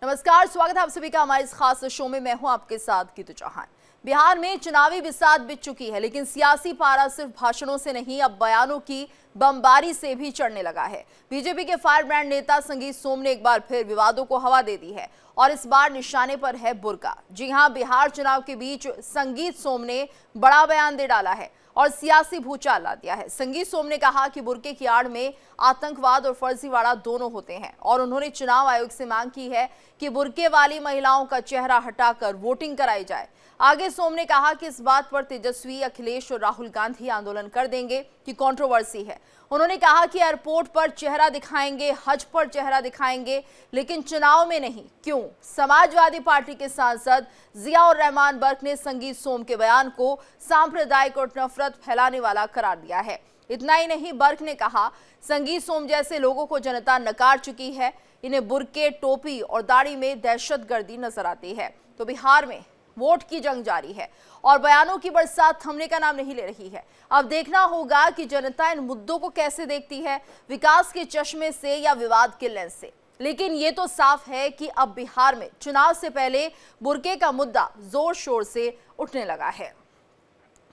नमस्कार, स्वागत है आप सभी का हमारे इस खास शो में। मैं हूं आपके साथ गीतू चौहान। बिहार में चुनावी बिसात बिछ चुकी है, लेकिन सियासी पारा सिर्फ भाषणों से नहीं, अब बयानों की बमबारी से भी चढ़ने लगा है। बीजेपी के फायर ब्रांड नेता संगीत सोम ने एक बार फिर विवादों को हवा दे दी है और इस बार निशाने पर है बुर्का। जी हां, बिहार चुनाव के बीच संगीत सोम ने बड़ा बयान दे डाला है और सियासी भूचाल ला दिया है। संगीत सोम ने कहा कि बुर्के की आड़ में आतंकवाद और फर्जीवाड़ा दोनों होते हैं और उन्होंने चुनाव आयोग से मांग की है कि बुर्के वाली महिलाओं का चेहरा हटाकर वोटिंग कराई जाए। आगे सोम ने कहा कि इस बात पर तेजस्वी, अखिलेश और राहुल गांधी आंदोलन कर देंगे कि कंट्रोवर्सी है। उन्होंने कहा कि एयरपोर्ट पर चेहरा दिखाएंगे, हज पर चेहरा दिखाएंगे, लेकिन चुनाव में नहीं। क्यों? समाजवादी पार्टी के सांसद जियाउर रहमान बर्क ने संगीत सोम के बयान को सांप्रदायिक और नफरत फैलाने वाला करार दिया है। इतना ही नहीं, बर्क ने कहा संगीत सोम जैसे लोगों को जनता नकार चुकी है। इन्हें बुर्के, टोपी और दाढ़ी में दहशतगर्दी नजर आती है। तो बिहार में वोट की जंग जारी है और बयानों की बरसात थमने का नाम नहीं ले रही है। अब देखना होगा कि जनता इन मुद्दों को कैसे देखती है, विकास के चश्मे से या विवाद के लेंस से। लेकिन ये तो साफ है कि अब बिहार में चुनाव से पहले बुर्के का मुद्दा जोर शोर से उठने लगा है।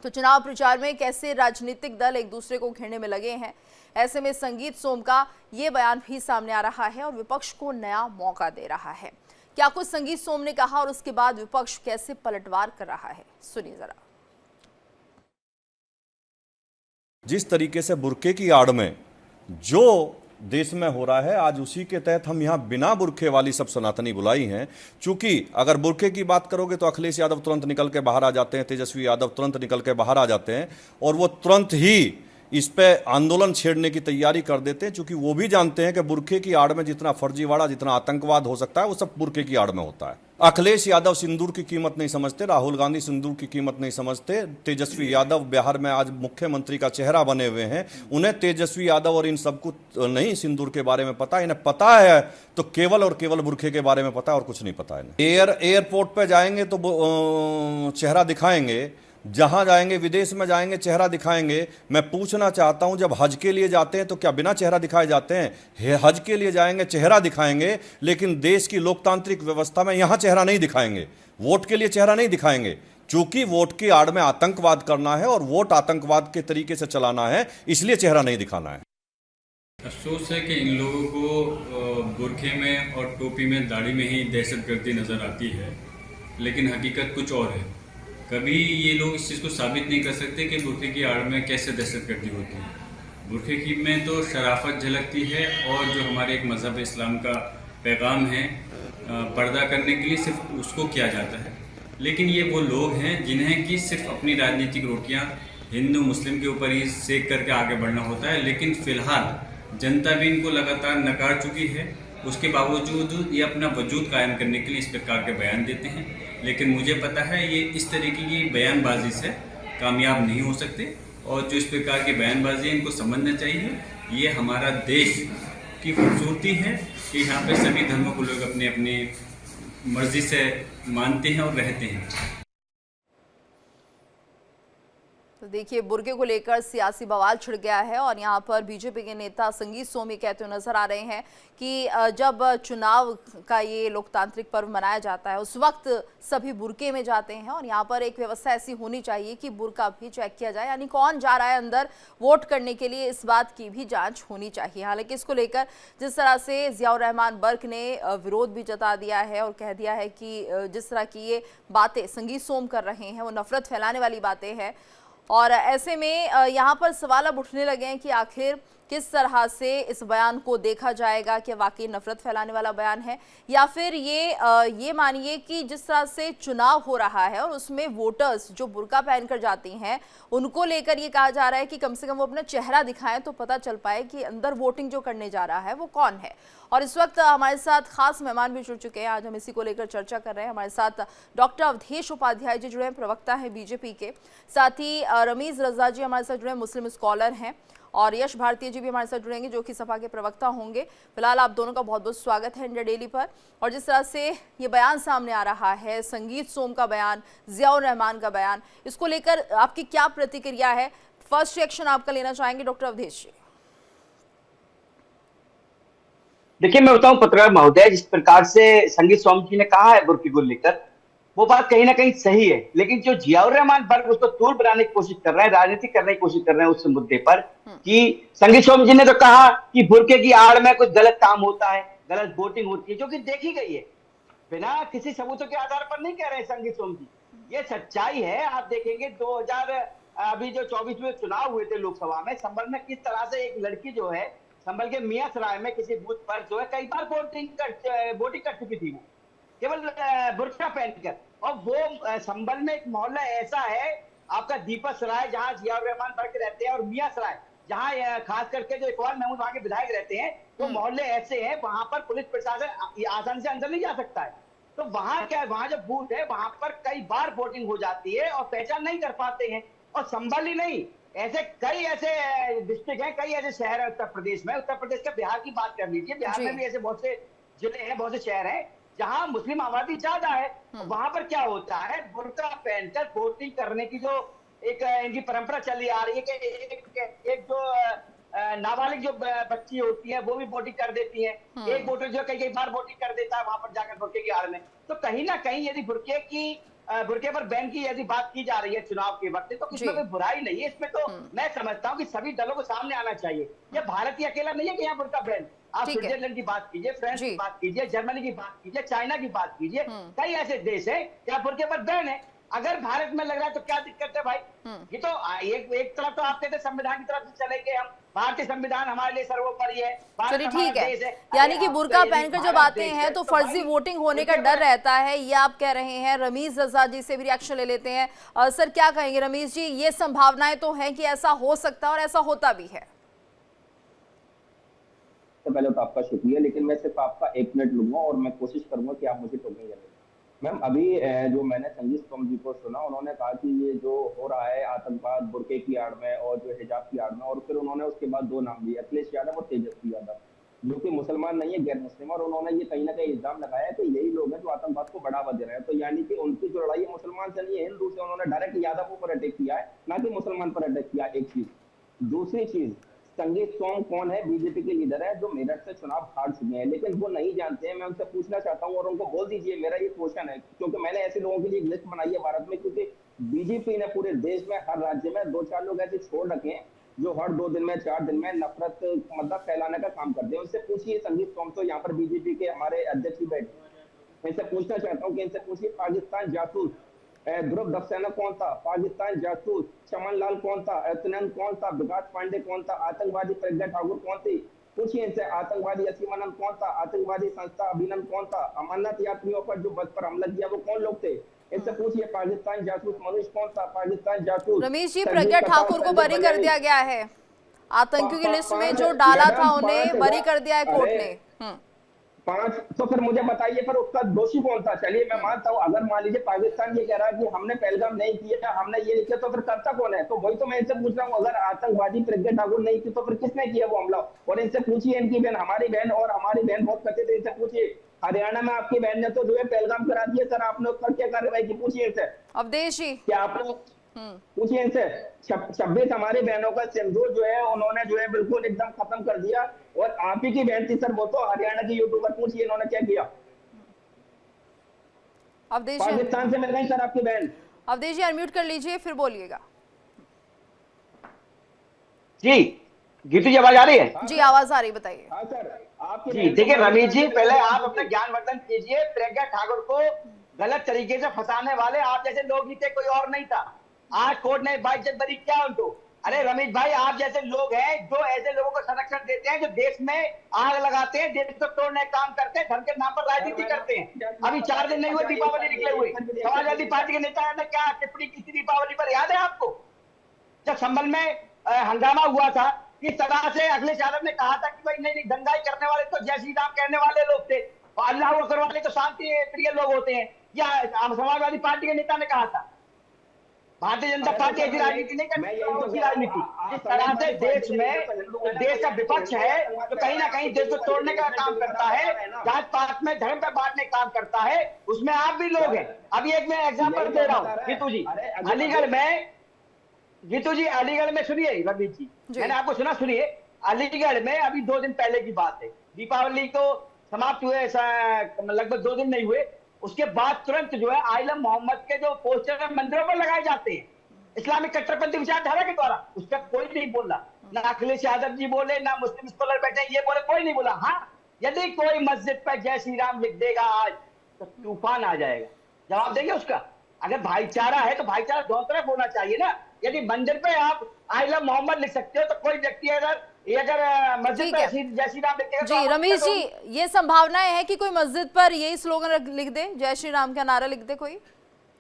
तो चुनाव प्रचार में कैसे राजनीतिक दल एक दूसरे को घेरने में लगे हैं, ऐसे में संगीत सोम का ये बयान भी सामने आ रहा है और विपक्ष को नया मौका दे रहा है। क्या कुछ संगीत सोम ने कहा और उसके बाद विपक्ष कैसे पलटवार कर रहा है, सुनिए जरा। जिस तरीके से बुर्के की आड़ में जो देश में हो रहा है, आज उसी के तहत हम यहाँ बिना बुर्के वाली सब सनातनी बुलाई हैं। चूंकि अगर बुर्के की बात करोगे तो अखिलेश यादव तुरंत निकल के बाहर आ जाते हैं, तेजस्वी यादव तुरंत निकल के बाहर आ जाते हैं और वो तुरंत ही इस पे आंदोलन छेड़ने की तैयारी कर देते हैं, क्योंकि वो भी जानते हैं कि बुर्के की आड़ में जितना फर्जीवाड़ा, जितना आतंकवाद हो सकता है, वो सब बुर्के की आड़ में होता है। अखिलेश यादव सिंदूर की कीमत नहीं समझते, राहुल गांधी सिंदूर की कीमत नहीं समझते, तेजस्वी यादव बिहार में आज मुख्यमंत्री का चेहरा बने हुए हैं, उन्हें तेजस्वी यादव और इन सबको नहीं सिंदूर के बारे में पता। इन्हें पता है तो केवल और केवल बुर्के के बारे में पता है और कुछ नहीं पता है। एयरपोर्ट पे जाएंगे तो चेहरा दिखाएंगे, जहां जाएंगे, विदेश में जाएंगे चेहरा दिखाएंगे। मैं पूछना चाहता हूं, जब हज के लिए जाते हैं तो क्या बिना चेहरा दिखाए जाते हैं? हज के लिए जाएंगे, चेहरा दिखाएंगे, लेकिन देश की लोकतांत्रिक व्यवस्था में यहां चेहरा नहीं दिखाएंगे, वोट के लिए चेहरा नहीं दिखाएंगे, चूंकि वोट की आड़ में आतंकवाद करना है और वोट आतंकवाद के तरीके से चलाना है, इसलिए चेहरा नहीं दिखाना है। अफसोस है कि इन लोगों को बुर्खे में और टोपी में, दाढ़ी में ही दहशतगर्दी नज़र आती है, लेकिन हकीकत कुछ और है। कभी ये लोग इस चीज़ को साबित नहीं कर सकते कि बुर्के की आड़ में कैसे दहशतगर्दी होती है। बुर्के की में तो शराफत झलकती है और जो हमारे एक मज़हब इस्लाम का पैगाम है, पर्दा करने के लिए सिर्फ उसको किया जाता है। लेकिन ये वो लोग हैं जिन्हें कि सिर्फ अपनी राजनीतिक रोटियां हिंदू मुस्लिम के ऊपर ही सेक करके आगे बढ़ना होता है। लेकिन फ़िलहाल जनता भी इनको लगातार नकार चुकी है, उसके बावजूद ये अपना वजूद कायम करने के लिए इस प्रकार के बयान देते हैं। लेकिन मुझे पता है ये इस तरीके की बयानबाजी से कामयाब नहीं हो सकते और जो इस प्रकार की बयानबाजी है इनको समझना चाहिए। ये हमारा देश की खूबसूरती है कि यहाँ पे सभी धर्मों को लोग अपनी अपनी मर्जी से मानते हैं और रहते हैं। तो देखिए, बुर्के को लेकर सियासी बवाल छिड़ गया है और यहाँ पर बीजेपी के नेता संगीत सोम ये कहते हुए नजर आ रहे हैं कि जब चुनाव का ये लोकतांत्रिक पर्व मनाया जाता है उस वक्त सभी बुर्के में जाते हैं और यहाँ पर एक व्यवस्था ऐसी होनी चाहिए कि बुर्का भी चेक किया जाए, यानी कौन जा रहा है अंदर वोट करने के लिए, इस बात की भी जांच होनी चाहिए। हालांकि इसको लेकर जिस तरह से जियाउर रहमान बर्क ने विरोध भी जता दिया है और कह दिया है कि जिस तरह की ये बातें संगीत सोम कर रहे हैं वो नफरत फैलाने वाली बातें हैं और ऐसे में यहाँ पर सवाल अब उठने लगे हैं कि आखिर किस तरह से इस बयान को देखा जाएगा, कि वाकई नफरत फैलाने वाला बयान है या फिर ये मानिए कि जिस तरह से चुनाव हो रहा है और उसमें वोटर्स जो बुर्का पहनकर जाती हैं उनको लेकर ये कहा जा रहा है कि कम से कम वो अपना चेहरा दिखाएं तो पता चल पाए कि अंदर वोटिंग जो करने जा रहा है वो कौन है। और इस वक्त हमारे साथ खास मेहमान भी जुड़ चुके हैं, आज हम इसी को लेकर चर्चा कर रहे हैं। हमारे साथ डॉक्टर अवधेश उपाध्याय जी जुड़े हैं, प्रवक्ता हैं बीजेपी के, साथ ही रमीज रजा जी हमारे साथ जुड़े, मुस्लिम स्कॉलर हैं, और यश भारतीय जी भी हमारे साथ जुड़ेंगे जो कि सपा के प्रवक्ता होंगे। फिलहाल आप दोनों का बहुत बहुत स्वागत है इंडिया डेली पर। और जिस तरह से ये बयान सामने आ रहा है, संगीत सोम का बयान, जियाउर रहमान का बयान, इसको लेकर आपकी क्या प्रतिक्रिया है? फर्स्ट रिएक्शन आपका लेना चाहेंगे डॉक्टर अवधेश जी। देखिए, मैं बताऊं पत्रकार महोदय, जिस प्रकार से संगीत स्वामी जी ने कहा है बुर्के को लेकर, वो बात कहीं ना कहीं सही है, लेकिन जो जियाउर रहमान वर्ग उसको टूल बनाने की कोशिश कर रहे हैं, राजनीति करने की कोशिश कर रहे हैं उस मुद्दे पर, कि संगीत स्वामी जी ने तो कहा कि बुर्के की आड़ में कुछ गलत काम होता है, गलत वोटिंग होती है, जो कि देखी गई है, बिना किसी सबूतों के आधार पर नहीं कह रहे हैं संगीत स्वामी जी, ये सच्चाई है। आप देखेंगे 2000 अभी जो 24 में चुनाव हुए थे लोकसभा में, संभल में किस तरह से एक लड़की जो है संभल के मियां सराय में किसी बूथ पर जो है कई बार वोटिंग कर चुकी थी, वो केवल बुर्का पहनकर। और वो संभल में एक मोहल्ला ऐसा है आपका दीपक सराय, जहां जियाउर रहमान वर्ग रहते हैं, और मियां सराय जहां खास करके जो इकबाल महमूद वहां के विधायक रहते हैं, वो मोहल्ले ऐसे हैं वहां पर पुलिस प्रशासन आसानी से अंदर नहीं जा सकता है। तो वहां क्या है, वहां जो बूथ है वहां पर कई बार वोटिंग हो जाती है और पहचान नहीं कर पाते हैं। और संभल ही नहीं, ऐसे कई ऐसे डिस्ट्रिक्ट हैं, कई ऐसे शहर है उत्तर प्रदेश में, उत्तर प्रदेश का बिहार की बात कर लीजिए, बिहार में भी ऐसे बहुत से जिले हैं, बहुत से शहर हैं जहां मुस्लिम आबादी ज्यादा है। वहां पर क्या होता है, बुर्का पहनकर वोटिंग करने की जो एक इनकी परंपरा चली आ रही है कि एक जो नाबालिग जो बच्ची होती है वो भी वोटिंग कर देती है, एक वोटर जो कई बार वोटिंग कर देता है वहां पर जाकर बुर्के की आड़ में। तो कहीं ना कहीं यदि बुर्के पर बैन की यदि बात की जा रही है चुनाव के वक्त, तो इसमें कोई बुराई नहीं है। इसमें तो मैं समझता हूँ कि सभी दलों को सामने आना चाहिए। ये भारत ही अकेला नहीं है कि यहाँ बुर्का बैन, आप स्विट्जरलैंड की बात कीजिए, फ्रांस की बात कीजिए, जर्मनी की बात कीजिए, चाइना की बात कीजिए, कई ऐसे देश है जहाँ बुर्के पर बैन है। अगर भारत में लग रहा है तो क्या दिक्कत है भाई? ये तो एक तरफ तो आप कहते संविधान की तरफ से चलेंगे हम, भारतीय संविधान हमारे लिए सर्वोपरि है, चलिए ठीक है। यानी कि बुर्का पहनकर जब आते हैं तो फर्जी वोटिंग होने का डर रहता है, ये आप कह रहे हैं। रमीज रजा जी से भी रिएक्शन ले लेते हैं। सर क्या कहेंगे रमीज जी, ये संभावनाएं तो हैं कि ऐसा हो सकता है और ऐसा होता भी है? तो पहले तो आपका शुक्रिया, लेकिन मैं सिर्फ आपका 1 मिनट लूंगा और मैं कोशिश करूंगा कि आप मुझे टोकें या नहीं। मैम, अभी जो मैंने संगीत स्वामी जी को सुना, उन्होंने कहा कि ये जो हो रहा है आतंकवाद बुर्के की आड़ में और जो हिजाब की आड़ में, और फिर उन्होंने उसके बाद 2 नाम लिए, अखिलेश यादव और तेजस्वी यादव, जो कि मुसलमान नहीं है, गैर मुस्लिम, और उन्होंने ये कहीं ना कहीं इल्जाम लगाया कि यही लोग हैं जो आतंकवाद को बढ़ावा दे रहे हैं। तो यानी कि उनकी जो लड़ाई मुसलमान से नहीं है, हिंदू से। उन्होंने डायरेक्ट यादवों पर अटैक किया है, ना कि मुसलमान पर अटैक किया। एक चीज। दूसरी चीज, संगीत स्वामी कौन है? बीजेपी के लीडर है जो मेरठ से चुनाव हार चुके हैं, लेकिन वो नहीं जानते हैं। मैं उनसे पूछना चाहता हूँ और उनको बोल दीजिए, मेरा ये क्वेश्चन है, क्योंकि मैंने ऐसे लोगों के लिए एक लिस्ट बनाई है भारत में, क्योंकि बीजेपी ने पूरे देश में हर राज्य में 2-4 लोग ऐसे छोड़ रखे हैं जो हर 2 दिन में 4 दिन में नफरत मतलब फैलाने का काम करते हैं। उनसे पूछिए, संगीत स्वामी तो यहाँ पर बीजेपी के हमारे अध्यक्ष ही बैठे हैं, इनसे पूछना चाहता हूँ कि इनसे पूछिए, पाकिस्तान जासूस ध्रुव सक्सेना कौन था? पाकिस्तान जासूस चमन लाल कौन था? एतनन कौन था? विकास पांडे कौन था? आतंकवादी प्रज्ञा ठाकुर कौन थी? पूछिए इनसे। आतंकवादी असीमानंद कौन था? आतंकवादी संस्था अभिनंदन कौन था? अमरनाथ यात्रियों पर जो बस पर हमला किया वो कौन लोग थे? इनसे पूछिए। पाकिस्तान जासूस मनुष्य कौन था? पाकिस्तान जासूस रमेश जी, प्रज्ञा ठाकुर को बरी कर दिया गया है, आतंकियों की लिस्ट में जो डाला था उन्हें बरी कर दिया है कोर्ट ने। 5। तो फिर मुझे बताइए, फिर उसका दोषी कौन था? चलिए मैं मानता हूँ, अगर मान लीजिए पाकिस्तान ये कह रहा है कि हमने पहलगाम नहीं किया, हमने ये नहीं किया, तो फिर करता कौन है? तो वही तो मैं इनसे पूछ रहा हूँ, अगर आतंकवादी प्रज्ञा ठाकुर नहीं थी तो फिर किसने किया वो हमला? और इनसे पूछिए, इनकी बहन, हमारी बहन, और हमारी बहन बहुत कथित है, इनसे पूछिए। हरियाणा में आपकी बहन ने तो जो है पहलगाम करा दिया, सर आपने उस पर क्या कार्रवाई की? पूछिए इनसे। अवधेश जी, क्या आपने पूछिए इनसे। 26 हमारी बहनों का सिंदूर जो है उन्होंने जो है बिल्कुल एकदम खत्म कर दिया, और आप ही की बहन थी सर वो तो, हरियाणा की यूट्यूबर। पूछिए इन्होंने क्या किया? अवधेश जी, पाकिस्तान से मिल गई सर आपकी बहन। अवधेश जी अनम्यूट कर लीजिए फिर बोलिएगा। जी गीतू जी, आवाज आ रही है? जी आवाज आ रही, बताइए। हाँ सर, आपकी जी देखिए रमीश जी, पहले आप अपना ज्ञानवर्धन कीजिए। प्रज्ञा ठाकुर को गलत तरीके से फंसाने वाले आप जैसे लोग ही थे, कोई और नहीं था। आज कोर्ट ने बाइज्जत बरी किया उनको। अरे रमेश भाई, आप जैसे लोग हैं जो ऐसे लोगों को संरक्षण देते हैं, जो देश में आग लगाते हैं, देश को तोड़ने का काम करते हैं, धर्म के नाम पर राजनीति करते हैं। अभी 4 दिन नहीं हुए दीपावली निकले हुए, समाजवादी पार्टी के नेता ने क्या टिप्पणी की थी दीपावली पर, याद है आपको? जब संभल में हंगामा हुआ था, किस तरह से अखिलेश यादव ने कहा था कि भाई नहीं, दंगाई करने वाले तो जय श्री राम कहने वाले लोग थे, और अल्लाह अकबर वाले तो शांति प्रिय लोग होते हैं। या समाजवादी पार्टी के नेता ने कहा था। भारतीय जनता पार्टी ऐसी राजनीति नहीं करती, राजनीति जिस तरह से देश में देश का विपक्ष है तो कहीं ना कहीं देश को तोड़ने का काम करता है, जात पात में धर्म पर बांटने का काम करता है, उसमें आप भी लोग हैं। अभी एक मैं एग्जाम्पल दे रहा हूँ गीतू जी, अलीगढ़ में, गीतू जी अलीगढ़ में सुनिए, रवि जी मैंने आपको सुना, सुनिए। अलीगढ़ में अभी 2 दिन पहले की बात है, दीपावली तो समाप्त हुए लगभग 2 दिन नहीं हुए, उसके बाद तुरंत जो है आइलम मोहम्मद के जो पोस्टर मंदिरों पर लगाए जाते हैं इस्लामिक कट्टरपंथी विचारधारा के द्वारा, उसका कोई नहीं बोला, ना अखिलेश यादव जी बोले, ना मुस्लिम स्कॉलर बैठे ये बोले, कोई नहीं बोला। हाँ, यदि कोई मस्जिद पर जय श्री राम लिख देगा आज तो तूफान आ जाएगा। जवाब देंगे उसका? अगर भाईचारा है तो भाईचारा दोनों तरफ होना चाहिए ना। यदि मंदिर पे आप आई लव मोहम्मद लिख सकते हो तो कोई व्यक्ति अगर मस्जिद ठीक पे है। जय श्री राम लिखेगा जी रमेश जी, ये संभावनाएं है कि कोई मस्जिद पर यही स्लोगन लिख दे, जय श्री राम का नारा लिख दे कोई,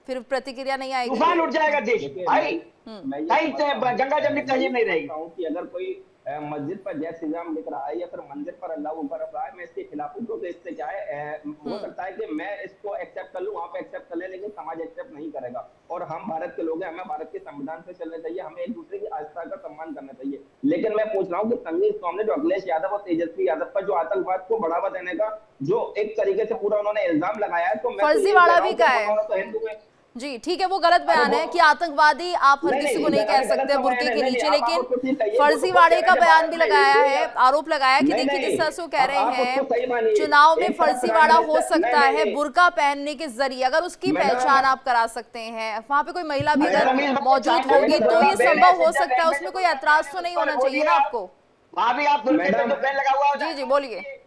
फिर प्रतिक्रिया नहीं आएगी? तूफान उठ जाएगा देश देखिए, भाई, मैं ये कहीं समझता हूँ गंगा जमनी तहजीब नहीं रहेगी। कि अगर कोई मस्जिद पर जय श्री राम लिख रहा है या फिर मंदिर पर अल्लाह अकबर रख रहा है, मैं इसके खिलाफ हूँ। क्योंकि इससे क्या है, हो सकता है कि मैं इसको एक्सेप्ट कर लूँ, वहाँ पे एक्सेप्ट कर ले, लेकिन समाज एक्सेप्ट नहीं करेगा। और हम भारत के लोग हैं, हमें भारत के संविधान पे चलना चाहिए, हमें एक दूसरे की आस्था का सम्मान करना चाहिए। लेकिन मैं पूछ रहा हूँ कि संजय स्वामी ने जो अखिलेश यादव और तेजस्वी यादव पर जो आतंकवाद को बढ़ावा देने का जो एक तरीके से पूरा उन्होंने इल्जाम लगाया है, तो मैं फर्जीवाड़ा भी का है। तो हिंदू में जी ठीक है, वो गलत बयान है कि आतंकवादी आप हर किसी को नहीं कह सकते बुर्के के नीचे, लेकिन फर्जीवाड़े का बयान भी लगाया है, आरोप लगाया कि देखिए जिस तरह से वो कह रहे हैं चुनाव में फर्जीवाड़ा हो सकता है बुर्का पहनने के जरिए, अगर उसकी पहचान आप करा सकते हैं, वहां पे कोई महिला भी अगर मौजूद होगी तो ये संभव हो सकता है, उसमें कोई ऐतराज तो नहीं होना चाहिए ना आपको? वहाँ भी आप बुर्के पे तो बैन लगा हुआ होता है। जी जी बोलिए।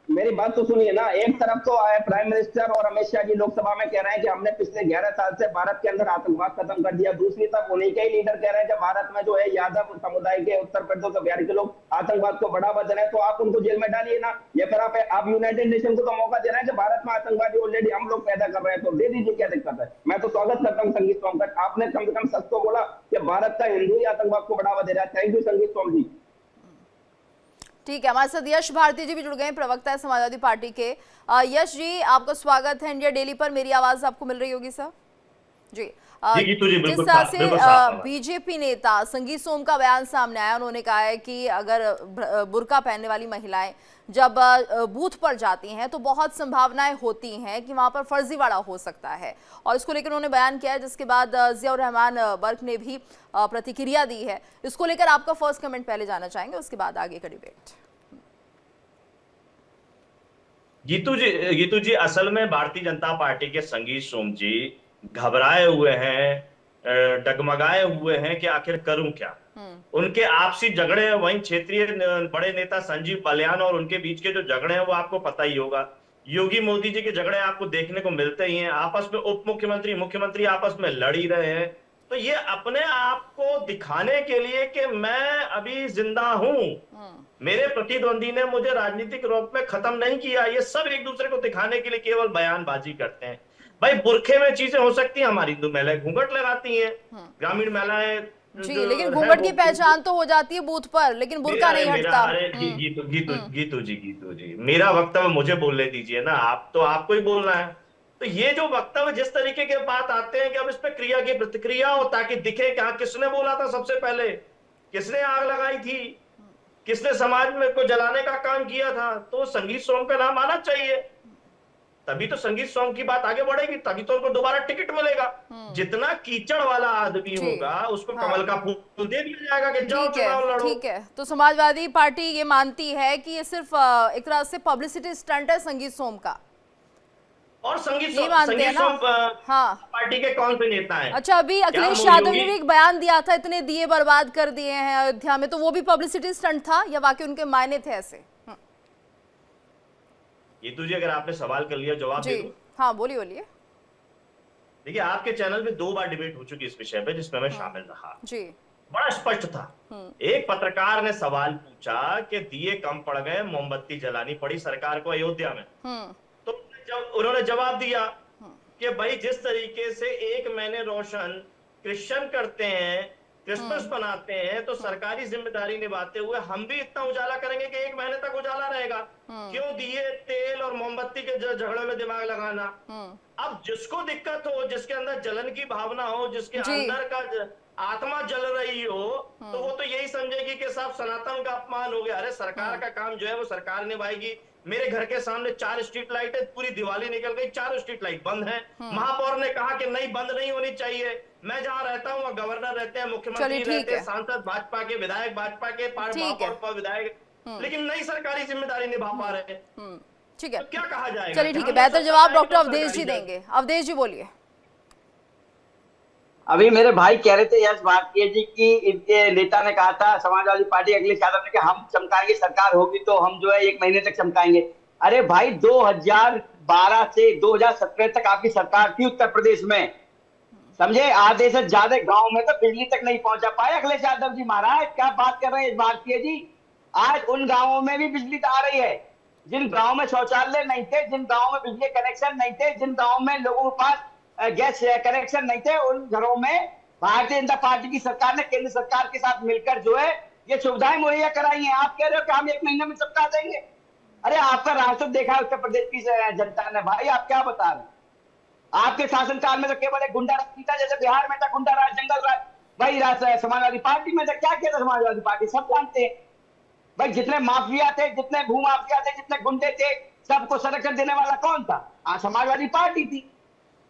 मेरी बात तो सुनिए ना। एक तरफ तो प्राइम मिनिस्टर और अमित शाह जी लोकसभा में कह रहे हैं कि हमने पिछले 11 साल से भारत के अंदर आतंकवाद खत्म कर दिया। दूसरी तरफ उन्हीं के ही लीडर कह रहे हैं कि भारत में जो है यादव समुदाय के उत्तर प्रदेश और बिहार के लोग आतंकवाद को बढ़ावा दे रहे हैं, तो आप उनको जेल में डालिए ना। या फिर आप यूनाइटेड नेशन को तो मौका दे रहे हैं कि भारत में आतंकवादी ऑलरेडी हम लोग पैदा कर रहे हैं, तो दे दीजिए, क्या दिक्कत है। मैं तो स्वागत करता हूँ संगीत सोम का, आपने कम से कम सच तो बोला कि भारत का हिंदू ही आतंकवाद को बढ़ावा दे रहा है। थैंक यू संगीत सोम जी। ठीक है, हमारे साथ यश भारती जी भी जुड़ गए हैं, प्रवक्ता है समाजवादी पार्टी के। यश जी आपका स्वागत है इंडिया डेली पर, मेरी आवाज आपको मिल रही होगी सर? जी जिस तरह से बीजेपी नेता संगीत सोम का बयान सामने आया, उन्होंने कहा है कि अगर बुर्का पहनने वाली महिलाएं जब बूथ पर जाती हैं तो बहुत संभावनाएं होती हैं कि वहां पर फर्जीवाड़ा हो सकता है, और इसको लेकर उन्होंने बयान किया है, जिसके बाद जियाउर रहमान बर्क ने भी प्रतिक्रिया दी है। इसको लेकर आपका फर्स्ट कमेंट पहले जाना चाहेंगे, उसके बाद आगे का डिबेट। गीतू जी असल में भारतीय जनता पार्टी के संगीत सोम जी घबराए हुए हैं, डगमगाए हुए हैं कि आखिर करूं क्या। उनके आपसी झगड़े हैं, वहीं क्षेत्रीय बड़े नेता संजीव बालियान और उनके बीच के जो झगड़े हैं वो आपको पता ही होगा। योगी मोदी जी के झगड़े आपको देखने को मिलते ही हैं, आपस में उप मुख्यमंत्री मुख्यमंत्री आपस में लड़ ही रहे हैं। तो ये अपने आप को दिखाने के लिए कि मैं अभी जिंदा हूं, मेरे प्रतिद्वंदी ने मुझे राजनीतिक रूप में खत्म नहीं किया, ये सब एक दूसरे को दिखाने के लिए केवल बयानबाजी करते हैं। भाई बुरखे में चीजें हो सकती हैं, हमारी हिंदू महिलाएं घूंघट लगाती हैं, ग्रामीण महिलाएं जी, लेकिन घूंघट की पहचान तो हो जाती है बूथ पर, लेकिन बुर्का नहीं हटता। गीतू जी मेरा वक्तव्य मुझे बोलने दीजिए ना, आप तो आपको ही बोलना है। तो ये जो वक्तव्य जिस तरीके के बात आते हैं कि अब इस पे क्रिया की प्रतिक्रिया हो, ताकि दिखे कि हाँ किसने बोला था सबसे पहले, किसने आग लगाई थी, किसने समाज में को जलाने का काम किया था, तो संगीत सोम का नाम आना चाहिए। तभी तो संगीत सोम की बात आगे बढ़ेगी, तभी तो उनको दोबारा टिकट मिलेगा। जितना कीचड़ वाला आदमी होगा उसको कमल का फूल दे दिया जाएगा कि जाओ चुनाव लड़ो। ठीक है, तो समाजवादी पार्टी ये मानती है कि ये सिर्फ एक तरह से पब्लिसिटी स्टंट है संगीत सोम का, और संगीत सोम पार्टी के कौन से नेता हैं? अच्छा, अभी अखिलेश यादव ने भी एक बयान दिया था, इतने दिए बर्बाद कर दिए हैं अयोध्या में, तो वो भी पब्लिसिटी स्टंट था या वाकई उनके मायने थे ऐसे? ये तुझे अगर आपने सवाल कर लिया, जवाब दे दूं? हाँ बोलिए। देखिए आपके चैनल पे 2 बार डिबेट हो चुकी इस विषय पे, जिसमें मैं शामिल रहा जी। बड़ा स्पष्ट था। एक पत्रकार ने सवाल पूछा कि दिए कम पड़ गए, मोमबत्ती जलानी पड़ी सरकार को अयोध्या में, तो उन्होंने जवाब दिया कि भाई जिस तरीके से 1 महीने रोशन क्रिश्चियन करते हैं, क्रिसमस बनाते हैं, तो सरकारी जिम्मेदारी निभाते हुए हम भी इतना उजाला करेंगे कि 1 महीने तक उजाला रहेगा। क्यों दिए, तेल और मोमबत्ती के झगड़े में दिमाग लगाना? अब जिसको दिक्कत हो, जिसके अंदर जलन की भावना हो, जिसके अंदर का आत्मा जल रही हो, तो वो तो यही समझेगी कि साहब सनातन का अपमान हो गया। अरे सरकार का काम जो है वो सरकार निभाएगी। मेरे घर के सामने 4 स्ट्रीट लाइट है, पूरी दिवाली निकल गई, 4 स्ट्रीट लाइट बंद है। महापौर ने कहा कि नहीं, बंद नहीं होनी चाहिए। मैं जहाँ रहता हूँ गवर्नर रहते हैं, मुख्यमंत्री रहते हैं, सांसद भाजपा के, विधायक भाजपा के, महापौर विधायक लेकिन नई सरकारी जिम्मेदारी निभा पा रहे हैं। ठीक है, तो क्या कहा जाएगा? चलिए ठीक है, बेहतर जवाब डॉक्टर अवधेश जी देंगे। अवधेश जी बोलिए। अभी मेरे भाई कह रहे थे यश भारतीय जी की इनके नेता ने कहा था समाजवादी पार्टी अखिलेश यादव ने कि हम चमकाएंगे, सरकार होगी तो हम जो है 1 महीने तक चमकाएंगे। अरे भाई 2012 से 2017 तक आपकी सरकार थी उत्तर प्रदेश में, समझे? आधे से ज्यादा गांव में तो बिजली तक नहीं पहुंचा पाए अखिलेश यादव जी। महाराज क्या बात कर रहे हैं भारतीय जी? आज उन गांवों में भी बिजली आ रही है जिन गांव में शौचालय नहीं थे, जिन गांव में बिजली कनेक्शन नहीं थे, जिन गांव में लोगों के पास गैस कनेक्शन नहीं थे, उन घरों में भारतीय जनता पार्टी की सरकार ने केंद्र सरकार के साथ मिलकर जो है ये सुविधाएं मुहैया कराई हैं। आप कह रहे हो कि हम 1 महीने में चमका देंगे? अरे आपका राजस्व देखा है उत्तर प्रदेश की जनता ने भाई, आप क्या बता रहे हैं? आपके शासनकाल में तो केवल एक गुंडा राज था, जैसे बिहार में था गुंडा राज, जंगल राज, वही राज समाजवादी पार्टी में था। क्या किया था समाजवादी पार्टी? सब जानते हैं भाई। जितने माफिया थे, जितने भूमाफिया थे, जितने गुंडे थे, सबको संरक्षण देने वाला कौन था? समाजवादी पार्टी थी।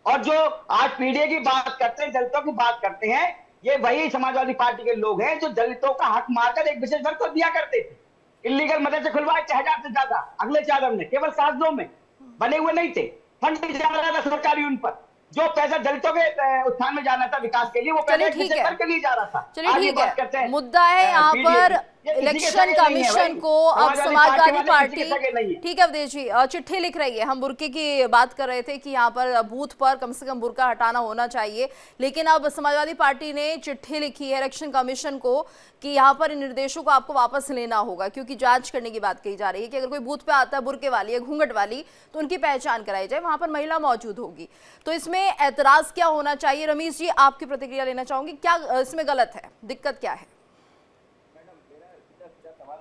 और जो आज पीडीए की बात करते हैं, दलितों की बात करते हैं, ये वही समाजवादी पार्टी के लोग हैं जो दलितों का हक मारकर एक विशेष वर्ग को दिया करते थे। इलीगल मदरसे खुलवाए 6000 से ज्यादा अखिलेश यादव ने, केवल साजिशों में, बने हुए नहीं थे। फंड जा रहा था सरकारी उन पर, जो पैसा दलितों के उत्थान में जाना था, विकास के लिए, वो पैसा विशेष वर्ग के लिए जा रहा था। चलिए ठीक है, मुद्दा है यहाँ पर इलेक्शन कमीशन को अब समाजवादी पार्टी, ठीक है अवधेश जी, चिट्ठी लिख रही है। हम बुर्के की बात कर रहे थे कि यहाँ पर बूथ पर कम से कम बुर्का हटाना होना चाहिए, लेकिन अब समाजवादी पार्टी ने चिट्ठी लिखी है इलेक्शन कमीशन को कि यहाँ पर इन निर्देशों को आपको वापस लेना होगा, क्योंकि जांच करने की बात कही जा रही है कि अगर कोई बूथ पे आता है बुर्के वाली या घूंघट वाली तो उनकी पहचान कराई जाए, वहां पर महिला मौजूद होगी। तो इसमें एतराज क्या होना चाहिए? रमेश जी आपकी प्रतिक्रिया लेना चाहूंगी, क्या इसमें गलत है, दिक्कत क्या है?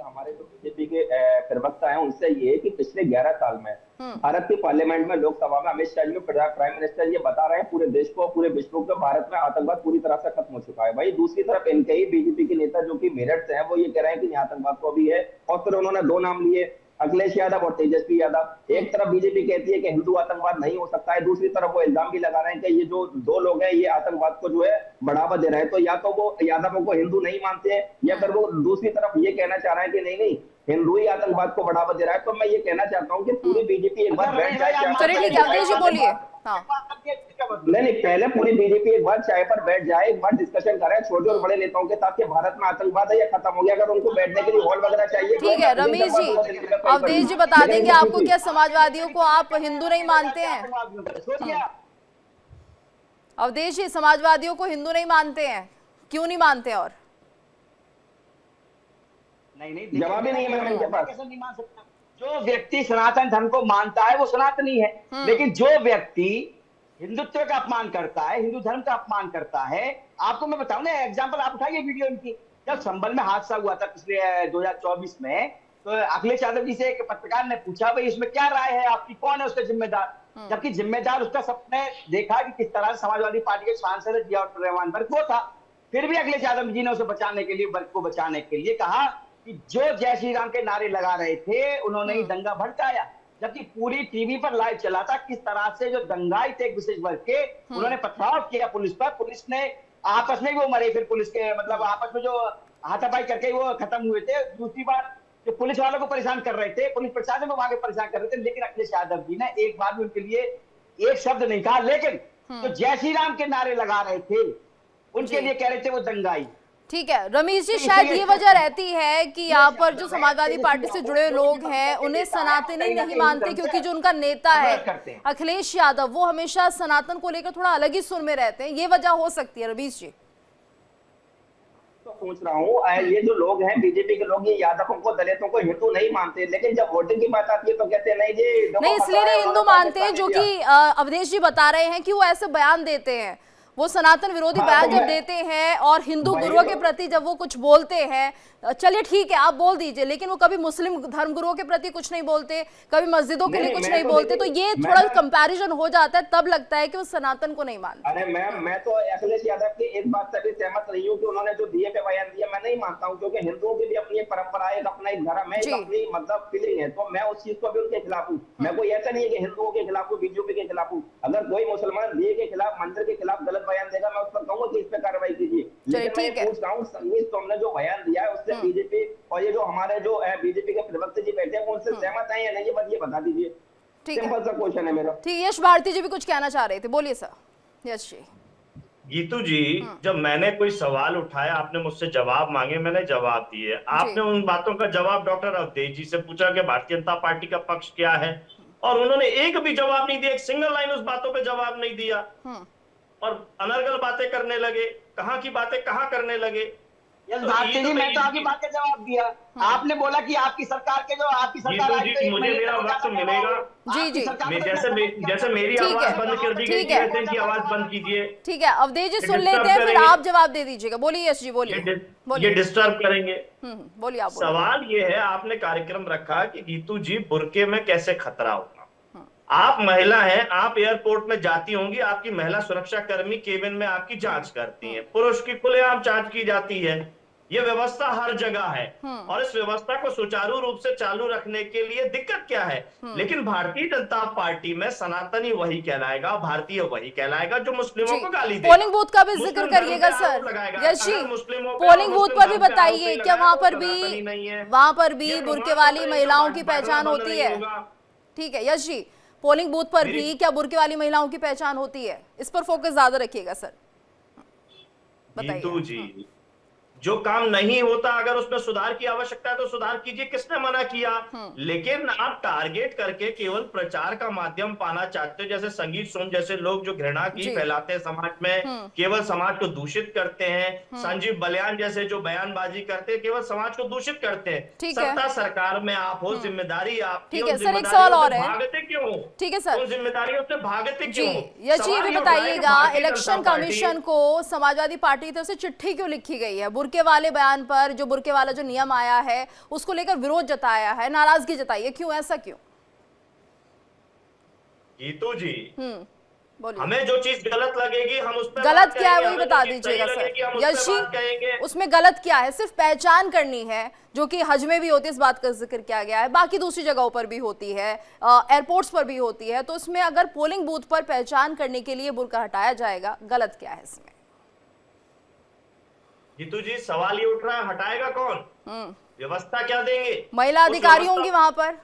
हमारे जो बीजेपी के प्रवक्ता हैं उनसे ये है कि पिछले 11 साल में भारत की पार्लियामेंट में, लोकसभा में अमित शाह जी, प्राइम मिनिस्टर ये बता रहे हैं पूरे देश को, पूरे विश्व को, भारत में आतंकवाद पूरी तरह से खत्म हो चुका है। भाई दूसरी तरफ इनके ही बीजेपी के नेता जो कि मेरठ से हैं, वो ये कह रहे हैं कि आतंकवाद तो अभी है, और फिर उन्होंने 2 नाम लिए, अखिलेश यादव और तेजस्वी यादव। एक तरफ बीजेपी कहती है कि हिंदू आतंकवाद नहीं हो सकता है, दूसरी तरफ वो इल्जाम भी लगा रहे हैं कि ये जो 2 लोग हैं ये आतंकवाद को जो है बढ़ावा दे रहे हैं। तो या तो वो यादवों को हिंदू नहीं मानते हैं, या फिर वो दूसरी तरफ ये कहना चाह रहे हैं कि नहीं हिंदू ही आतंकवाद को बढ़ावा दे रहा है। तो मैं ये कहना चाहता हूँ कि पूरी बीजेपी एक बार बैठ जाए, बोलिए। नहीं, पहले पूरी बीजेपी एक बार चाय पर बैठ जाए, एक बार डिस्कशन करें छोटे और बड़े नेताओं के साथ कि भारत में आतंकवाद है या खत्म हो गया। अगर उनको बैठने के लिए हॉल वगैरह चाहिए, ठीक है रमेश जी, अवधेश जी बता देंगे आपको, क्या समाजवादियों को आप हिंदू नहीं मानते हैं? अवधेश जी, समाजवादियों को हिंदू नहीं मानते हैं, क्यों नहीं मानते? और नहीं जवाब ही नहीं है मैम इनके पास। कैसे नहीं मान सकता? जो व्यक्ति सनातन धर्म को मानता है वो सनातनी है, लेकिन जो व्यक्ति हिंदुत्व का अपमान करता है, हिंदू धर्म का अपमान करता है, आपको मैं बताऊं ना एग्जांपल, आप उठाइए वीडियो इनकी। जब संभल में हादसा हुआ था पिछले 2024 में, तो अखिलेश यादव जी से एक पत्रकार ने पूछा भाई इसमें क्या राय है आपकी, कौन है उसका जिम्मेदार? जबकि जिम्मेदार उसका सबने देखा कि किस तरह समाजवादी पार्टी के सांसद जियाउर रहमान वर्ग वो था। फिर भी अखिलेश यादव जी ने उसे बचाने के लिए, वर्ग को बचाने के लिए कहा कि जो जय श्री राम के नारे लगा रहे थे उन्होंने ही दंगा भड़काया, जबकि पूरी टीवी पर लाइव चला था किस तरह से जो दंगाई थे एक विशेष वर्ग के, उन्होंने पथराव किया पुलिस पर। पुलिस ने आपस में वो मरे, फिर पुलिस के मतलब आपस में जो हाथापाई करके वो खत्म हुए थे। दूसरी बार जो पुलिस वालों को परेशान कर रहे थे, पुलिस प्रशासन को वहां के परेशान कर रहे थे, लेकिन अखिलेश यादव जी ने एक बार भी उनके लिए एक शब्द नहीं कहा। लेकिन जो जय श्री राम के नारे लगा रहे थे उनके लिए कह रहे थे वो दंगाई। ठीक है रमेश जी, शायद ये वजह रहती है कि यहाँ पर जो समाजवादी पार्टी से जुड़े लोग हैं उन्हें सनातनी नहीं मानते, क्योंकि जो उनका नेता है अखिलेश यादव वो हमेशा सनातन को लेकर थोड़ा अलग ही सुर में रहते हैं। ये वजह हो सकती है रमेश जी? तो सोच रहा हूँ ये जो लोग हैं बीजेपी के लोग, ये यादवों को, दलितों को हिंदू नहीं मानते, लेकिन जब वोटिंग की बात आती है तो कहते हैं नहीं जी नहीं, इसलिए नहीं हिंदू मानते हैं जो कि अवधेश जी बता रहे हैं कि वो ऐसे बयान देते हैं, वो सनातन विरोधी बयान जब देते हैं और हिंदू गुरुओं के प्रति जब वो कुछ बोलते हैं, चलिए ठीक है आप बोल दीजिए, लेकिन वो कभी मुस्लिम धर्मगुरुओं के प्रति कुछ नहीं बोलते, कभी मस्जिदों के लिए कुछ नहीं बोलते, तो ये थोड़ा कंपैरिजन हो जाता है, तब लगता है कि वो सनातन को नहीं मानते। अरे मैं तो अखिलेश यादव की एक बात से भी सहमत नहीं हूँ कि उन्होंने जो दिए पे बयान दिया, मैं नहीं मानता हूँ, क्योंकि हिंदुओं की भी अपनी एक परंपरा है, अपना एक धर्म है, अपनी मतलब फीलिंग है, तो मैं उस चीज को भी उनके खिलाफ हूँ। मैं कोई ऐसा नहीं है कि हिंदुओं के खिलाफ हूँ, बीजेपी के खिलाफ हूँ। अगर कोई मुसलमान दिए के खिलाफ, मंदिर के खिलाफ गलत बयान देगा, मैं उस पर कहूँगा कि इस पे कार्रवाई कीजिए। लेकिन मैं पूछ रहा हूँ, संगीत तुमने जो बयान दिया है उससे बीजेपी और और ये जो हमारे जो बीजेपी के प्रवक्ता जी बैठे हैं वो उनसे सहमत हैं या नहीं, ये बस ये बता दीजिए। ठीक है, सिंपल सा क्वेश्चन है मेरा। ठीक, यश भारती जी भी कुछ कहना चाह रहे थे, बोलिए सर। यश जी। गीतू जी, जब मैंने कोई सवाल उठाया, आपने मुझसे जवाब मांगे, मैंने जवाब दिए। आपने उन बातों का जवाब डॉक्टर अवधेश जी से पूछा कि भारतीय जनता पार्टी का पक्ष क्या है, और उन्होंने एक भी जवाब नहीं दिया, एक सिंगल लाइन उस बातों पे जवाब नहीं दिया, और अनर्गल बातें करने लगे। कहाँ की बातें कहाँ करने लगे? यस भारती जी, मैं तो आपकी बात का जवाब दिया। आपने बोला कि आपकी सरकार के जो आपकी सरकार आई तो मुझे मेरा वक्त मिलेगा। जी जी, जैसे मेरी आवाज बंद कर दी गई थी, वैसे इनकी आवाज बंद कीजिए। ठीक है, अवधेश जी सुन लेते हैं, फिर आप जवाब दे दीजिएगा। बोलिए यश जी, बोलिए। ये डिस्टर्ब करेंगे। बोलिए आप। सवाल ये है, आपने कार्यक्रम रखा कि गीतू जी बुर्के में कैसे खतरा होगा। आप महिला हैं, आप एयरपोर्ट में जाती होंगी, आपकी महिला सुरक्षा कर्मी केबिन में आपकी जांच करती हैं, पुरुष की खुलेआम जांच की जाती है। ये व्यवस्था हर जगह है, और इस व्यवस्था को सुचारू रूप से चालू रखने के लिए दिक्कत क्या है? लेकिन भारतीय जनता पार्टी में सनातनी वही कहलाएगा, भारतीय वही कहलाएगा जो मुस्लिमों को गाली दे। पोलिंग बूथ का भी जिक्र करिएगा sir Yash ji, polling booth पर भी बताइए, क्या वहां पर भी बुर्के वाली महिलाओं की पहचान होती है? ठीक है यश जी, पोलिंग बूथ पर भी क्या बुर्के वाली महिलाओं की पहचान होती है? इस पर फोकस ज्यादा रखिएगा सर, बताइए। जो काम नहीं होता, अगर उसमें सुधार की आवश्यकता है तो सुधार कीजिए, किसने मना किया? लेकिन आप टारगेट करके केवल प्रचार का माध्यम पाना चाहते हो, जैसे संगीत सोम जैसे लोग जो घृणा की फैलाते हैं समाज में, केवल समाज को दूषित करते हैं। संजीव बलियान जैसे जो बयानबाजी करते हैं, केवल समाज को दूषित करते हैं। सत्ता सरकार में आप हो, जिम्मेदारी आपकी, ठीक है सर, एक सवाल और है, भागते क्यों? ठीक है सर, जिम्मेदारियों से भागते क्यों? यश जी ये बताइएगा, इलेक्शन कमीशन को समाजवादी पार्टी की तरफ से चिट्ठी क्यों लिखी गई है? बुर्के वाले बयान पर, जो बुर्के वाला जो नियम आया है उसको लेकर विरोध जताया है, नाराजगी जताई है, क्यों, ऐसा क्यों? गीतू जी, बोलिए। हमें जो चीज गलत लगेगी हम उस पर गलत क्या है वही बता दीजिएगा सर। यश जी, उसमें गलत क्या है? सिर्फ पहचान करनी है, जो कि हज में भी होती है, इस बात का जिक्र किया गया है, बाकी दूसरी जगहों पर भी होती है, एयरपोर्ट्स पर भी होती है, तो इसमें अगर पोलिंग बूथ पर पहचान करने के लिए बुर्का हटाया जाएगा, गलत क्या है इसमें? गीतू जी, सवाल ये उठ रहा है, हटाएगा कौन? व्यवस्था क्या देंगे? महिला अधिकारी होंगी वहां पर,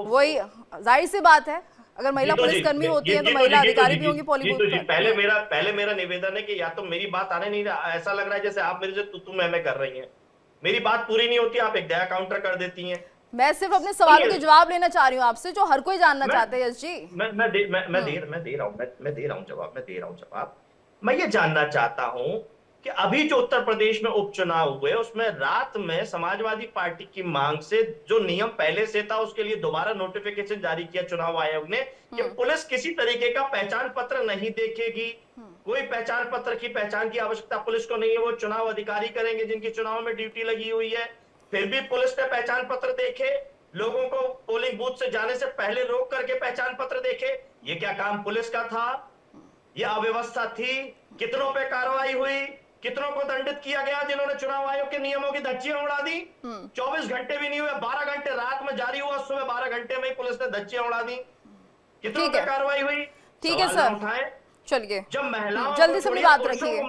वही जाहिर सी बात है, अगर महिला पुलिसकर्मी होती है तो महिला अधिकारी भी होंगी पोलिंग बूथ पर। पहले मेरा निवेदन है कि या तो मेरी बात आने नहीं रहा, ऐसा लग रहा है जैसे आप मेरे से तू मैं कर रही हैं, मेरी बात पूरी नहीं होती, आप एक दया काउंटर कर देती हैं। मैं सिर्फ अपने सवालों के जवाब लेना चाह रही हूँ आपसे, जो हर कोई जानना चाहता है। यश जी, मैं दे रहा हूँ जवाब। मैं ये जानना चाहता हूँ कि अभी जो उत्तर प्रदेश में उपचुनाव हुए, उसमें रात में समाजवादी पार्टी की मांग से जो नियम पहले से था उसके लिए दोबारा नोटिफिकेशन जारी किया चुनाव आयोग ने कि पुलिस किसी तरीके का पहचान पत्र नहीं देखेगी, कोई पहचान पत्र की पहचान की आवश्यकता पुलिस को नहीं है, वो चुनाव अधिकारी करेंगे जिनकी चुनाव में ड्यूटी लगी हुई है। फिर भी पुलिस ने पहचान पत्र देखे, लोगों को पोलिंग बूथ से जाने से पहले रोक करके पहचान पत्र देखे। ये क्या काम पुलिस का था? यह अव्यवस्था थी? कितनों पे कार्रवाई हुई? कितनों को दंडित किया गया जिन्होंने चुनाव आयोग के नियमों की धज्जियां उड़ा दी? 24 घंटे भी नहीं हुए, 12 घंटे रात में जारी हुआ, सुबह 12 घंटे में ही पुलिस ने धज्जियां उड़ा दी। कितनों पे कार्रवाई हुई? ठीक है सर, चलिए जब महिलाओं जल्दी से बात रखिए।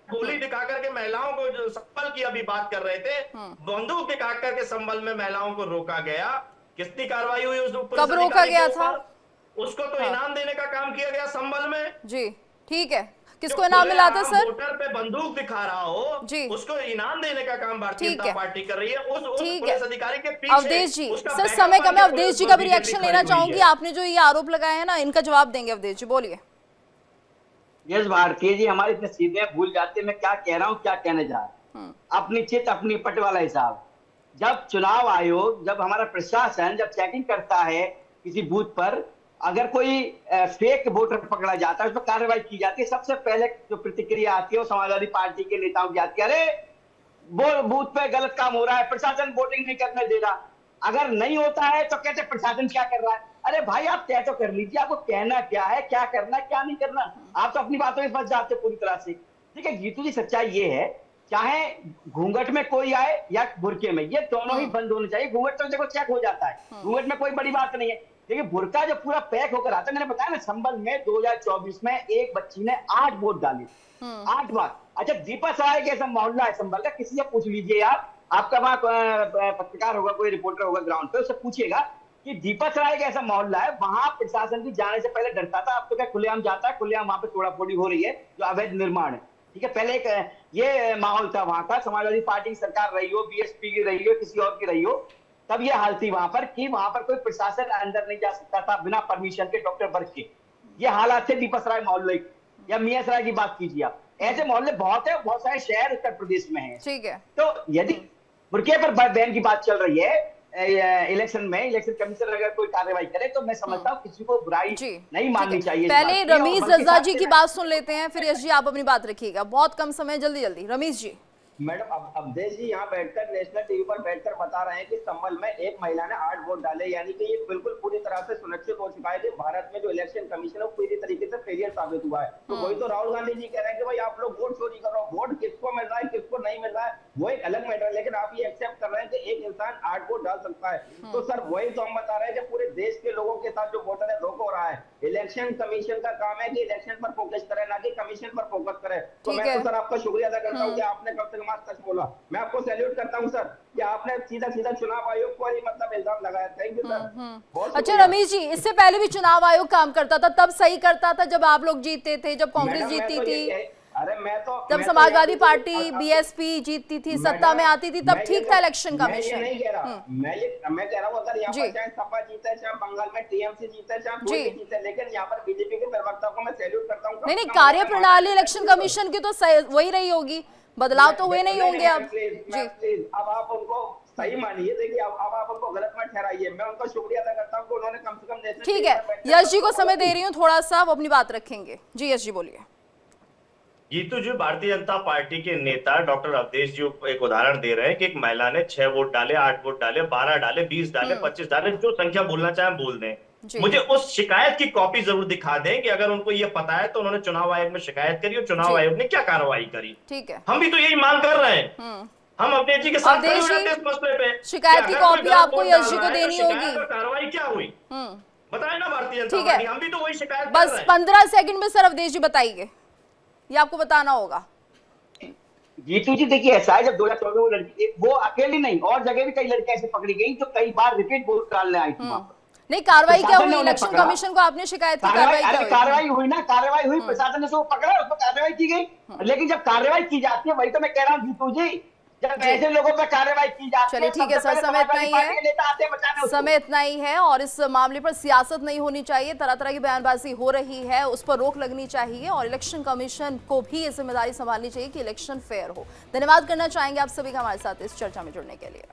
गोली दिखा करके महिलाओं को, जो संबल की अभी बात कर रहे थे, बंदूक दिखा करके संबल में महिलाओं को रोका गया, कितनी कार्रवाई हुई? उस कब रोका गया था? उसको तो इनाम देने का काम किया गया संबल में। जी ठीक है, किसको इनाम मिला था सर? वोटर पे बंदूक दिखा रहा हो जी, उसको इनाम देने का काम भारतीय जनता पार्टी कर रही है। उस पुलिस अधिकारी के पीछे अवधेश जी, सर समय कम है, अवधेश जी का भी रिएक्शन लेना चाहूंगी। आपने जो ये आरोप लगाए हैं ना, इनका जवाब देंगे अवधेश जी, बोलिए। यस भारतीय जी, हमारे इतने सीधे भूल जाते, मैं क्या कह रहा हूँ क्या कहने जा रहा हूँ। अपनी चित अपनी पट वाला हिसाब। जब चुनाव आयोग, जब हमारा प्रशासन जब चेकिंग करता है किसी बूथ पर, अगर कोई फेक वोटर पकड़ा जाता है, उस पर कार्रवाई की जाती है, सबसे पहले जो प्रतिक्रिया आती है वो समाजवादी पार्टी के नेताओं की आती है, अरे वो बूथ पे गलत काम हो रहा है, प्रशासन वोटिंग नहीं करने दे रहा। अगर नहीं होता है तो कहते प्रशासन क्या कर रहा है। अरे भाई आप तय तो कर लीजिए, आपको कहना क्या है, क्या करना है, क्या नहीं करना। आप तो अपनी बातों में फंस जाते पूरी तरह से। ठीक है गीतू जी, सच्चाई ये है, चाहे घूंघट में कोई आए या बुर्के में, ये दोनों ही बंद होने चाहिए। घूंघट तो देखो चेक हो जाता है, घूंघट में कोई बड़ी बात नहीं है, लेकिन बुर्का जो पूरा पैक होकर आता है, मैंने बताया ना, संबल में 2024 में एक बच्ची ने 8 वोट डाले, 8 बार। अच्छा दीपा सराय के ऐसा मोहल्ला है संबल का, किसी से पूछ लीजिए आप, आपका वहाँ पत्रकार होगा, कोई रिपोर्टर होगा ग्राउंड पे, उससे पूछिएगा कि दीपक राय का ऐसा मोहल्ला है, वहां प्रशासन भी जाने से पहले डरता था, अब तो क्या खुलेआम जाता है, खुलेआम वहां पे तोड़ाफोड़ी हो रही है, जो अवैध निर्माण है। ठीक है, पहले एक ये माहौल था वहां का, समाजवादी पार्टी की सरकार रही हो, बीएसपी की रही हो, किसी और की रही हो, तब ये हाल थी वहां पर कि वहां पर कोई प्रशासन अंदर नहीं जा सकता था बिना परमिशन के, डॉक्टर वर्ग के। ये हालात थे दीपक राय मोहल्ले या मियां सराय की बात कीजिए आप, ऐसे मोहल्ले बहुत है, बहुत सारे शहर उत्तर प्रदेश में हैं। ठीक है, तो यदि बुर्के पर बैन की बात चल रही है इलेक्शन में, इलेक्शन कमीशन अगर कोई कार्रवाई करे तो मैं समझता हूँ किसी को बुराई नहीं माननी चाहिए। पहले रमीज रजा जी की बात सुन लेते हैं, फिर यश जी आप अपनी बात रखिएगा, बहुत कम समय, जल्दी जल्दी। रमीज जी। मैडम, अवधेश जी यहाँ बैठकर नेशनल टीवी पर बैठकर बता रहे हैं कि संभल में एक महिला ने 8 वोट डाले, यानी कि ये बिल्कुल पूरी तरह से सुनिश्चित हो चुका है कि भारत में जो इलेक्शन कमीशन है वो पूरी तरीके से फेलियर साबित हुआ है। तो वही तो राहुल गांधी जी कह रहे हैं कि भाई आप लोग वोट चोरी कर रहे हो, वोट किसको मिल रहा है किसको नहीं मिल रहा है वो एक अलग मैटर है, लेकिन आप ये एक्सेप्ट कर रहे हैं कि एक इंसान 8 वोट डाल सकता है। तो सर वही तो हम बता रहे हैं कि पूरे देश के लोगों के साथ जो वोटर है रोक हो रहा है। इलेक्शन कमीशन का काम है कि इलेक्शन पर फोकस करे, ना कि कमीशन पर फोकस करे। तो मैं तो सर आपका शुक्रिया अदा करता हूँ कि आपने कम से कम आज सच बोला। मैं आपको सैल्यूट करता हूं सर कि आपने सीधा सीधा चुनाव आयोग पर ही मतलब इल्जाम लगाया। Thank you sir. अच्छा रमेश जी, इससे पहले भी चुनाव आयोग काम करता था, तब सही करता था जब आप लोग जीतते थे, जब कांग्रेस जीतती थी, जब समाजवादी पार्टी बीएसपी जीतती थी, सत्ता में आती थी, तब ठीक था इलेक्शन कमीशन। मैं कह रहा हूँ अगर यहाँ पर चाहे सपा जीते, चाहे बंगाल में टीएमसी जीते, चाहे कोई भी जीते, लेकिन यहाँ पर बीजेपी के प्रवक्ता को मैं सैल्यूट करता हूँ। नहीं, कार्य प्रणाली इलेक्शन कमीशन की तो वही रही होगी, बदलाव तो हुए नहीं होंगे अब जी। अब आप उनको सही मानिए, देखिए अब आप उनको गलत मत ठहराइए। मैं उनका शुक्रिया अदा करता हूँ कि उन्होंने कम से कम। ठीक है, यश जी को समय दे रही हूँ थोड़ा सा, वो अपनी बात रखेंगे। जी यश जी बोलिए। जीतू जी, भारतीय जनता पार्टी के नेता डॉक्टर अवधेश जी एक उदाहरण दे रहे हैं कि एक महिला ने 6 वोट डाले, 8 वोट डाले, 12 डाले, 20 डाले, 25 डाले, जो संख्या बोलना चाहे बोल दें। मुझे उस शिकायत की कॉपी जरूर दिखा दें कि अगर उनको ये पता है तो उन्होंने चुनाव आयोग में शिकायत करी और चुनाव आयोग ने क्या कार्रवाई करी। ठीक है, हम भी तो यही मांग कर रहे हैं। हम अपने जी के साथ इस मसले पे शिकायत की कॉपी आपको यश जी को देनी होगी। कार्रवाई क्या हुई बताए ना भारतीय जनता पार्टी, हम भी तो वही शिकायत बस 15 सेकंड में सर अवधेश जी बताइए, ये आपको बताना होगा। जीतू जी देखिए, ऐसा है जब 2014 में लड़की, वो अकेली नहीं और जगह भी कई लड़कियां ऐसे पकड़ी गई जो कई बार रिपीट वोट डालने आई थी। नहीं, कार्रवाई क्या हुई? इलेक्शन कमीशन को आपने शिकायत की, कार्रवाई हुई ना, कार्रवाई हुई, प्रशासन ने उसको पकड़ा, उसको कार्रवाई की गई। लेकिन जब कार्रवाई की जाती है, वही तो मैं कह रहा हूँ जीतू जी, जब ऐसे लोगों पर कार्रवाई की जाती है। चलिए ठीक है सर, समय इतना ही है, समय इतना ही है, और इस मामले पर सियासत नहीं होनी चाहिए, तरह तरह की बयानबाजी हो रही है, उस पर रोक लगनी चाहिए और इलेक्शन कमीशन को भी ये जिम्मेदारी संभालनी चाहिए कि इलेक्शन फेयर हो। धन्यवाद करना चाहेंगे आप सभी का हमारे साथ इस चर्चा में जुड़ने के लिए।